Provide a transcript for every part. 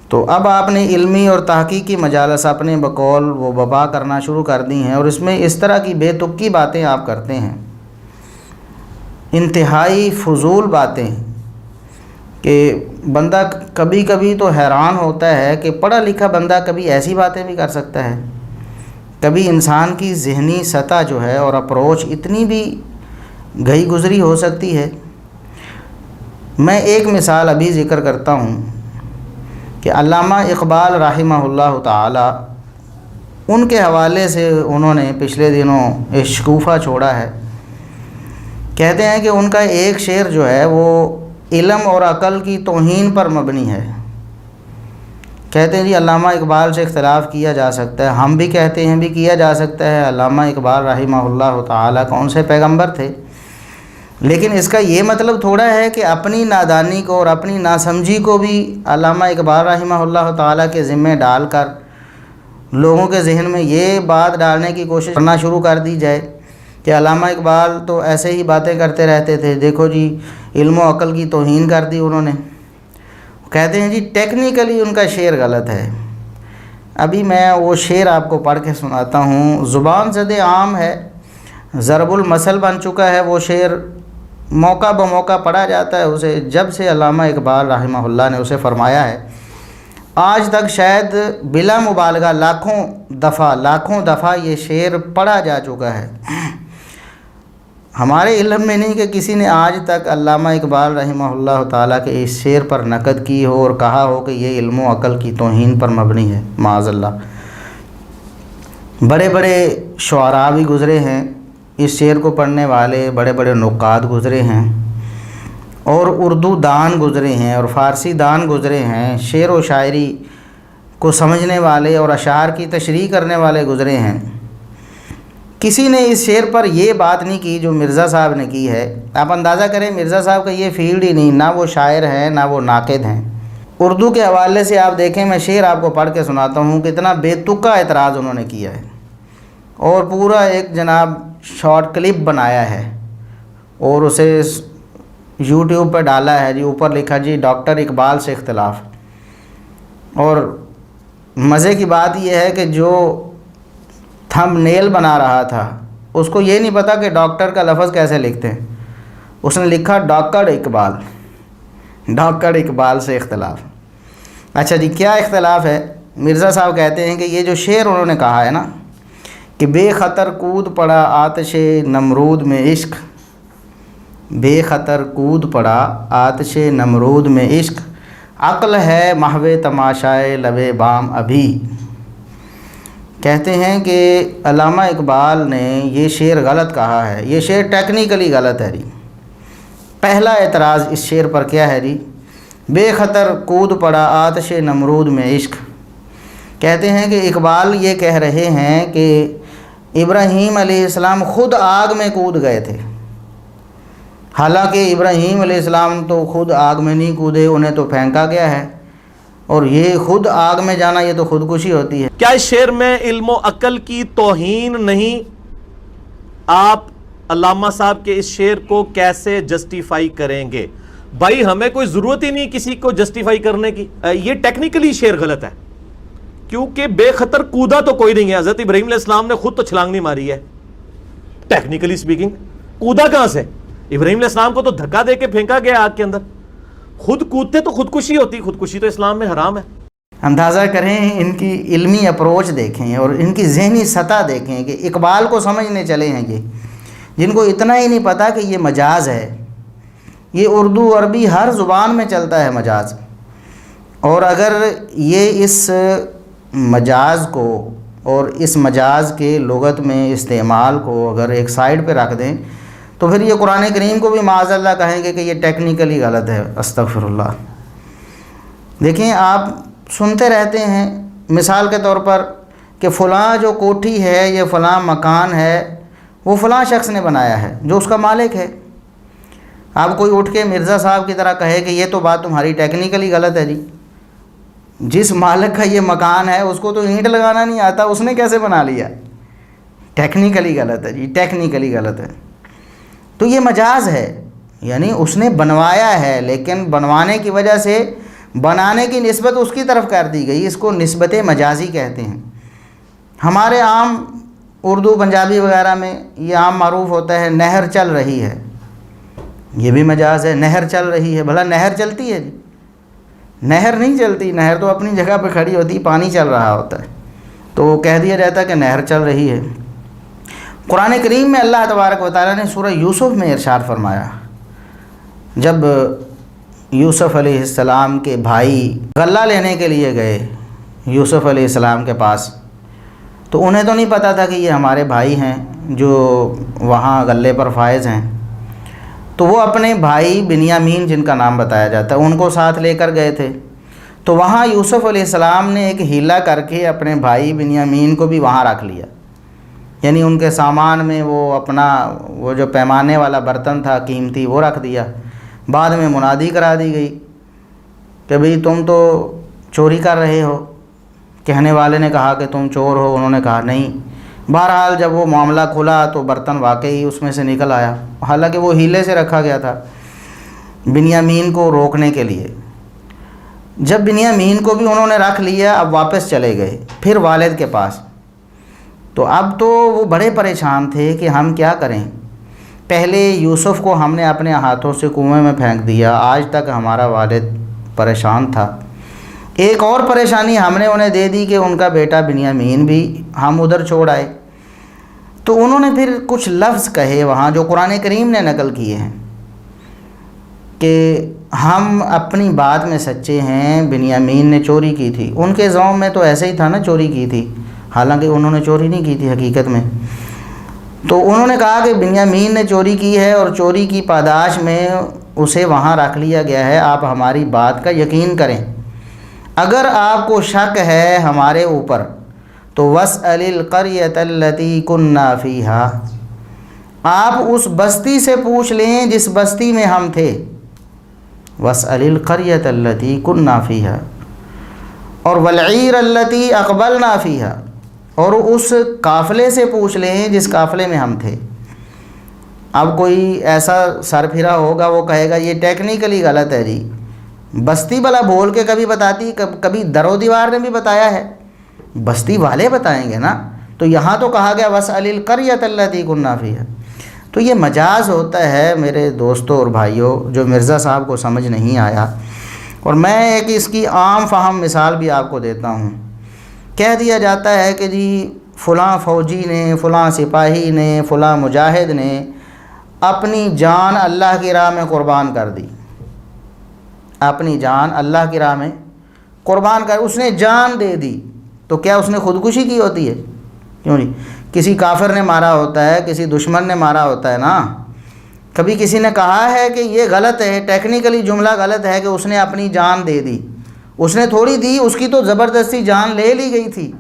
تو اب آپ نے علمی اور تحقیقی مجالس اپنے بقول وہ بپا کرنا شروع کر دی ہیں، اور اس میں اس طرح کی بے تکی باتیں آپ کرتے ہیں، انتہائی فضول باتیں، کہ بندہ کبھی کبھی تو حیران ہوتا ہے کہ پڑھا لکھا بندہ کبھی ایسی باتیں بھی کر سکتا ہے، کبھی انسان کی ذہنی سطح جو ہے اور اپروچ اتنی بھی گئی گزری ہو سکتی ہے۔ میں ایک مثال ابھی ذکر کرتا ہوں کہ علامہ اقبال رحمہ اللہ تعالی، ان کے حوالے سے انہوں نے پچھلے دنوں ایک شکوفہ چھوڑا ہے۔ کہتے ہیں کہ ان کا ایک شعر جو ہے وہ علم اور عقل کی توہین پر مبنی ہے۔ کہتے ہیں جی علامہ اقبال سے اختلاف کیا جا سکتا ہے، ہم بھی کہتے ہیں بھی کیا جا سکتا ہے، علامہ اقبال رحمہ اللہ تعالی کون سے پیغمبر تھے، لیکن اس کا یہ مطلب تھوڑا ہے کہ اپنی نادانی کو اور اپنی ناسمجھی کو بھی علامہ اقبال رحمہ اللہ تعالی کے ذمہ ڈال کر لوگوں کے ذہن میں یہ بات ڈالنے کی کوشش کرنا شروع کر دی جائے کہ علامہ اقبال تو ایسے ہی باتیں کرتے رہتے تھے، دیکھو جی علم و عقل کی توہین کر دی انہوں نے۔ کہتے ہیں جی ٹیکنیکلی ان کا شعر غلط ہے۔ ابھی میں وہ شعر آپ کو پڑھ کے سناتا ہوں، زبان زد عام ہے، ضرب المثل بن چکا ہے وہ شعر، موقع بموقع پڑھا جاتا ہے اسے، جب سے علامہ اقبال رحمہ اللہ نے اسے فرمایا ہے آج تک شاید بلا مبالغہ لاکھوں دفعہ یہ شعر پڑھا جا چکا ہے۔ ہمارے علم میں نہیں کہ کسی نے آج تک علامہ اقبال رحمہ اللہ تعالیٰ کے اس شعر پر نقد کی ہو اور کہا ہو کہ یہ علم و عقل کی توہین پر مبنی ہے، معاذ اللہ۔ بڑے بڑے شعراء بھی گزرے ہیں، اس شعر کو پڑھنے والے بڑے بڑے نقاد گزرے ہیں، اور اردو دان گزرے ہیں اور فارسی دان گزرے ہیں، شعر و شاعری کو سمجھنے والے اور اشعار کی تشریح کرنے والے گزرے ہیں۔ کسی نے اس شعر پر یہ بات نہیں کی جو مرزا صاحب نے کی ہے۔ آپ اندازہ کریں مرزا صاحب کا یہ فیلڈ ہی نہیں، نہ وہ شاعر ہیں نہ وہ ناقد ہیں۔ اردو کے حوالے سے آپ دیکھیں، میں شعر آپ کو پڑھ کے سناتا ہوں، کتنا بے تکا اعتراض انہوں نے کیا ہے، اور پورا ایک جناب شارٹ کلپ بنایا ہے اور اسے یوٹیوب پہ ڈالا ہے، جی اوپر لکھا جی ڈاکٹر اقبال سے اختلاف۔ اور مزے کی بات یہ ہے کہ جو تھم نیل بنا رہا تھا اس کو یہ نہیں پتا کہ ڈاکٹر کا لفظ کیسے لکھتے ہیں، اس نے لکھا ڈاکٹر اقبال سے اختلاف۔ اچھا جی کیا اختلاف ہے؟ مرزا صاحب کہتے ہیں کہ یہ جو شعر انہوں نے کہا ہے نا کہ بے خطر کود پڑا آتش نمرود میں عشق، بے خطر کود پڑا آتش نمرود میں عشق، عقل ہے محو تماشائے لب بام ابھی۔ کہتے ہیں کہ علامہ اقبال نے یہ شعر غلط کہا ہے، یہ شعر ٹیکنیکلی غلط ہے جی۔ پہلا اعتراض اس شعر پر کیا ہے جی؟ بے خطر کود پڑا آتش نمرود میں عشق۔ کہتے ہیں کہ اقبال یہ کہہ رہے ہیں کہ ابراہیم علیہ السلام خود آگ میں کود گئے تھے، حالانکہ ابراہیم علیہ السلام تو خود آگ میں نہیں کودے، انہیں تو پھینکا گیا ہے، اور یہ خود آگ میں جانا یہ تو خودکشی ہوتی ہے۔ کیا اس شعر میں علم و عقل کی توہین نہیں؟ آپ علامہ صاحب کے اس شعر کو کیسے جسٹیفائی کریں گے؟ بھائی ہمیں کوئی ضرورت ہی نہیں کسی کو جسٹیفائی کرنے کی، یہ ٹیکنیکلی شعر غلط ہے، کیونکہ بے خطر کودا تو کوئی نہیں ہے، حضرت ابراہیم علیہ السلام نے خود تو چھلانگ نہیں ماری ہے، ٹیکنیکلی سپیکنگ کودا کہاں سے؟ ابراہیم علیہ السلام کو تو دھکا دے کے پھینکا گیا آگ کے اندر، خود کودتے تو خودکشی ہوتی، خودکشی تو اسلام میں حرام ہے۔ اندازہ کریں ان کی علمی اپروچ دیکھیں اور ان کی ذہنی سطح دیکھیں کہ اقبال کو سمجھنے چلے ہیں یہ، جن کو اتنا ہی نہیں پتا کہ یہ مجاز ہے، یہ اردو عربی ہر زبان میں چلتا ہے مجاز، اور اگر یہ اس مجاز کو اور اس مجاز کے لغت میں استعمال کو اگر ایک سائیڈ پہ رکھ دیں تو پھر یہ قرآن کریم کو بھی معاذ اللہ کہیں گے کہ یہ ٹیکنیکلی غلط ہے، استغفر اللہ۔ دیکھیں آپ سنتے رہتے ہیں مثال کے طور پر کہ فلاں جو کوٹھی ہے، یہ فلاں مکان ہے، وہ فلاں شخص نے بنایا ہے جو اس کا مالک ہے۔ آپ کوئی اٹھ کے مرزا صاحب کی طرح کہے کہ یہ تو بات تمہاری ٹیکنیکلی غلط ہے جی، جس مالک کا یہ مکان ہے اس کو تو اینٹ لگانا نہیں آتا، اس نے کیسے بنا لیا؟ ٹیکنیکلی غلط ہے جی، ٹیکنیکلی غلط ہے۔ تو یہ مجاز ہے، یعنی اس نے بنوایا ہے، لیکن بنوانے کی وجہ سے بنانے کی نسبت اس کی طرف کر دی گئی، اس کو نسبت مجازی کہتے ہیں۔ ہمارے عام اردو پنجابی وغیرہ میں یہ عام معروف ہوتا ہے نہر چل رہی ہے، یہ بھی مجاز ہے، نہر چل رہی ہے۔ بھلا نہر چلتی ہے جی؟ نہر نہیں چلتی، نہر تو اپنی جگہ پہ کھڑی ہوتی، پانی چل رہا ہوتا ہے، تو کہہ دیا جاتا ہے کہ نہر چل رہی ہے۔ قرآن کریم میں اللہ تبارک و تعالیٰ نے سورہ یوسف میں ارشاد فرمایا، جب یوسف علیہ السلام کے بھائی غلہ لینے کے لیے گئے یوسف علیہ السلام کے پاس، تو انہیں تو نہیں پتہ تھا کہ یہ ہمارے بھائی ہیں جو وہاں غلے پر فائز ہیں، تو وہ اپنے بھائی بنیامین جن کا نام بتایا جاتا ہے ان کو ساتھ لے کر گئے تھے۔ تو وہاں یوسف علیہ السلام نے ایک ہیلہ کر کے اپنے بھائی بنیامین کو بھی وہاں رکھ لیا، یعنی ان کے سامان میں وہ جو پیمانے والا برتن تھا قیمتی وہ رکھ دیا۔ بعد میں منادی کرا دی گئی کہ بھئی تم تو چوری کر رہے ہو، کہنے والے نے کہا کہ تم چور ہو، انہوں نے کہا نہیں۔ بہرحال جب وہ معاملہ کھلا تو برتن واقعی اس میں سے نکل آیا، حالانکہ وہ ہیلے سے رکھا گیا تھا بنیامین کو روکنے کے لیے۔ جب بنیامین کو بھی انہوں نے رکھ لیا، اب واپس چلے گئے پھر والد کے پاس، تو اب تو وہ بڑے پریشان تھے کہ ہم کیا کریں، پہلے یوسف کو ہم نے اپنے ہاتھوں سے کنویں میں پھینک دیا، آج تک ہمارا والد پریشان تھا، ایک اور پریشانی ہم نے انہیں دے دی کہ ان کا بیٹا بنیامین بھی ہم ادھر چھوڑ آئے۔ تو انہوں نے پھر کچھ لفظ کہے وہاں جو قرآن کریم نے نقل کیے ہیں کہ ہم اپنی بات میں سچے ہیں، بنیامین نے چوری کی تھی۔ ان کے ذوم میں تو ایسے ہی تھا نا، چوری کی تھی، حالانکہ انہوں نے چوری نہیں کی تھی حقیقت میں۔ تو انہوں نے کہا کہ بنیامین نے چوری کی ہے اور چوری کی پاداش میں اسے وہاں رکھ لیا گیا ہے، آپ ہماری بات کا یقین کریں، اگر آپ کو شک ہے ہمارے اوپر تو وَاسْأَلِ الْقَرْيَةَ الَّتِي كُنَّا فِيهَا، آپ اس بستی سے پوچھ لیں جس بستی میں ہم تھے، وَاسْأَلِ الْقَرْيَةَ الَّتِي كُنَّا فِيهَا، اور وَالْعِيرَ الَّتِي أَقْبَلْنَا فِيهَا، اور اس قافلے سے پوچھ لیں جس قافلے میں ہم تھے۔ اب کوئی ایسا سر پھرا ہوگا وہ کہے گا یہ ٹیکنیکلی غلط ہے جی، بستی بلا بول کے کبھی بتاتی، کبھی در و دیوار نے بھی بتایا ہے، بستی والے بتائیں گے نا، تو یہاں تو کہا گیا وَاسْأَلِ الْقَرْيَةَ الَّتِي كُنَّا فِيهَا۔ تو یہ مجاز ہوتا ہے میرے دوستوں اور بھائیوں، جو مرزا صاحب کو سمجھ نہیں آیا، اور میں ایک اس کی عام فہم مثال بھی آپ کو دیتا ہوں۔ کہہ دیا جاتا ہے کہ جی فلاں فوجی نے، فلاں سپاہی نے، فلاں مجاہد نے اپنی جان اللہ کی راہ میں قربان کر دی، اپنی جان اللہ کی راہ میں قربان کر، اس نے جان دے دی، تو کیا اس نے خودکشی کی ہوتی ہے؟ کیوں نہیں، کسی کافر نے مارا ہوتا ہے، کسی دشمن نے مارا ہوتا ہے نا۔ کبھی کسی نے کہا ہے کہ یہ غلط ہے، ٹیکنیکلی جملہ غلط ہے کہ اس نے اپنی جان دے دی، اس نے تھوڑی دی، اس کی تو زبردستی جان لے لی گئی تھی۔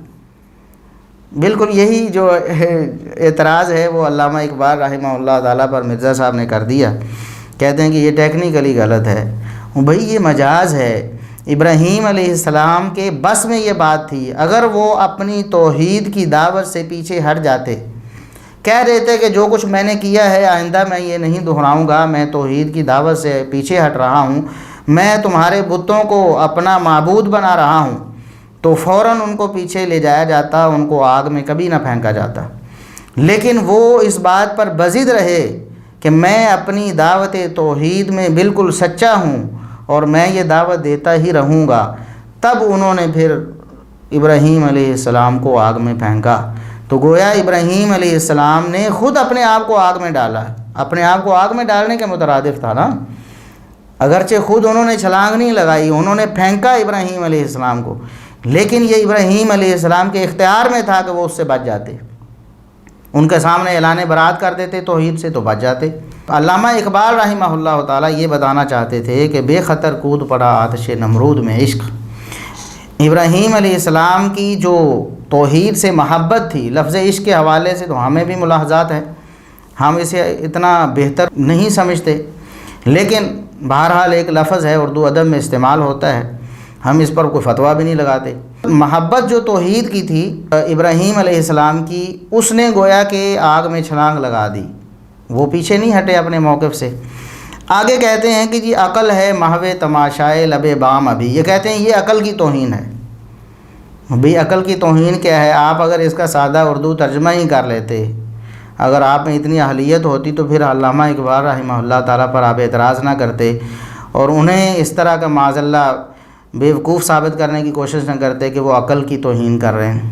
بالکل یہی جو اعتراض ہے وہ علامہ اقبال رحمہ اللہ تعالیٰ پر مرزا صاحب نے کر دیا، کہتے ہیں کہ یہ ٹیکنیکلی غلط ہے۔ بھئی یہ مجاز ہے، ابراہیم علیہ السلام کے بس میں یہ بات تھی، اگر وہ اپنی توحید کی دعوت سے پیچھے ہٹ جاتے، کہہ دیتے کہ جو کچھ میں نے کیا ہے آئندہ میں یہ نہیں دہراؤں گا، میں توحید کی دعوت سے پیچھے ہٹ رہا ہوں، میں تمہارے بتوں کو اپنا معبود بنا رہا ہوں، تو فوراً ان کو پیچھے لے جایا جاتا، ان کو آگ میں کبھی نہ پھینکا جاتا۔ لیکن وہ اس بات پر بضد رہے کہ میں اپنی دعوت توحید میں بالکل سچا ہوں اور میں یہ دعوت دیتا ہی رہوں گا، تب انہوں نے پھر ابراہیم علیہ السلام کو آگ میں پھینکا۔ تو گویا ابراہیم علیہ السلام نے خود اپنے آپ کو آگ میں ڈالا، اپنے آپ کو آگ میں ڈالنے کے مترادف تھا نا، اگرچہ خود انہوں نے چھلانگ نہیں لگائی، انہوں نے پھینکا ابراہیم علیہ السلام کو، لیکن یہ ابراہیم علیہ السلام کے اختیار میں تھا کہ وہ اس سے بچ جاتے، ان کے سامنے اعلان برات کر دیتے توحید سے تو بچ جاتے۔ علامہ اقبال رحمہ اللہ تعالیٰ یہ بتانا چاہتے تھے کہ بے خطر کود پڑا آتش نمرود میں عشق۔ ابراہیم علیہ السلام کی جو توحید سے محبت تھی، لفظ عشق کے حوالے سے تو ہمیں بھی ملاحظات ہیں، ہم اسے اتنا بہتر نہیں سمجھتے، لیکن بہرحال ایک لفظ ہے، اردو ادب میں استعمال ہوتا ہے، ہم اس پر کوئی فتویٰ بھی نہیں لگاتے۔ محبت جو توحید کی تھی ابراہیم علیہ السلام کی، اس نے گویا کہ آگ میں چھلانگ لگا دی، وہ پیچھے نہیں ہٹے اپنے موقف سے۔ آگے کہتے ہیں کہ جی عقل ہے محو تماشائے لب بام ابھی، یہ کہتے ہیں یہ عقل کی توہین ہے۔ بھئی عقل کی توہین کیا ہے؟ آپ اگر اس کا سادہ اردو ترجمہ ہی کر لیتے، اگر آپ میں اتنی اہلیت ہوتی تو پھر علامہ اقبال رحمہ اللہ تعالیٰ پر آپ اعتراض نہ کرتے اور انہیں اس طرح کا معاذ اللہ بیوقوف ثابت کرنے کی کوشش نہ کرتے کہ وہ عقل کی توہین کر رہے ہیں۔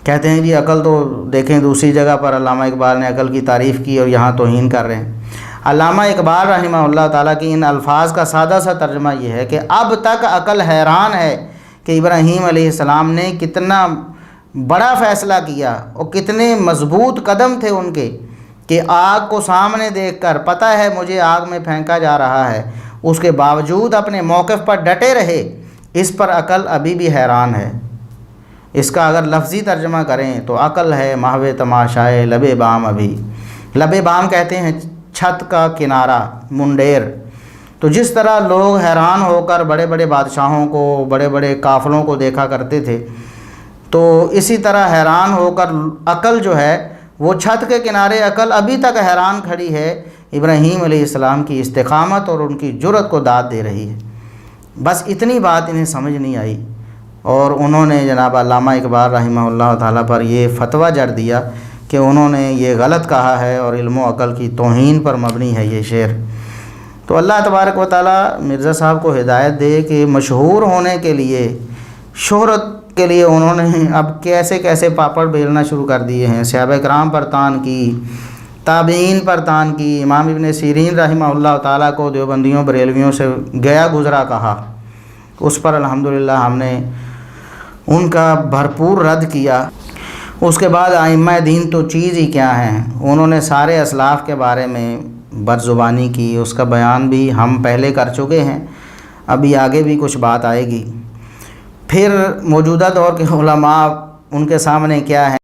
کہتے ہیں جی عقل تو دیکھیں دوسری جگہ پر علامہ اقبال نے عقل کی تعریف کی اور یہاں توہین کر رہے ہیں۔ علامہ اقبال رحمہ اللہ تعالیٰ کی ان الفاظ کا سادہ سا ترجمہ یہ ہے کہ اب تک عقل حیران ہے کہ ابراہیم علیہ السلام نے کتنا بڑا فیصلہ کیا اور کتنے مضبوط قدم تھے ان کے، کہ آگ کو سامنے دیکھ کر پتہ ہے مجھے آگ میں پھینکا جا رہا ہے، اس کے باوجود اپنے موقف پر ڈٹے رہے۔ اس پر عقل ابھی بھی حیران ہے۔ اس کا اگر لفظی ترجمہ کریں تو عقل ہے محو تماشائے لب بام ابھی۔ لب بام کہتے ہیں چھت کا کنارہ، منڈیر۔ تو جس طرح لوگ حیران ہو کر بڑے بڑے بادشاہوں کو، بڑے بڑے قافلوں کو دیکھا کرتے تھے، تو اسی طرح حیران ہو کر عقل جو ہے وہ چھت کے کنارے عقل ابھی تک حیران کھڑی ہے، ابراہیم علیہ السلام کی استقامت اور ان کی جرأت کو داد دے رہی ہے۔ بس اتنی بات انہیں سمجھ نہیں آئی اور انہوں نے جناب علامہ اقبال رحمہ اللہ تعالیٰ پر یہ فتویٰ جڑ دیا کہ انہوں نے یہ غلط کہا ہے اور علم و عقل کی توہین پر مبنی ہے یہ شعر۔ تو اللہ تبارک و تعالیٰ مرزا صاحب کو ہدایت دے کہ مشہور ہونے کے لیے، شہرت کے لیے انہوں نے اب کیسے کیسے پاپڑ بیلنا شروع کر دیے ہیں۔ صحابہ کرام پر تان کی، تابعین پر تان کی، امام ابن سیرین رحمہ اللہ تعالیٰ کو دیوبندیوں بریلویوں سے گیا گزرا کہا، اس پر الحمدللہ ہم نے ان کا بھرپور رد کیا۔ اس کے بعد ائمہ دین تو چیز ہی کیا ہیں، انہوں نے سارے اسلاف کے بارے میں بدزبانی کی، اس کا بیان بھی ہم پہلے کر چکے ہیں، ابھی آگے بھی کچھ بات آئے گی۔ پھر موجودہ دور کے علماء ان کے سامنے کیا ہے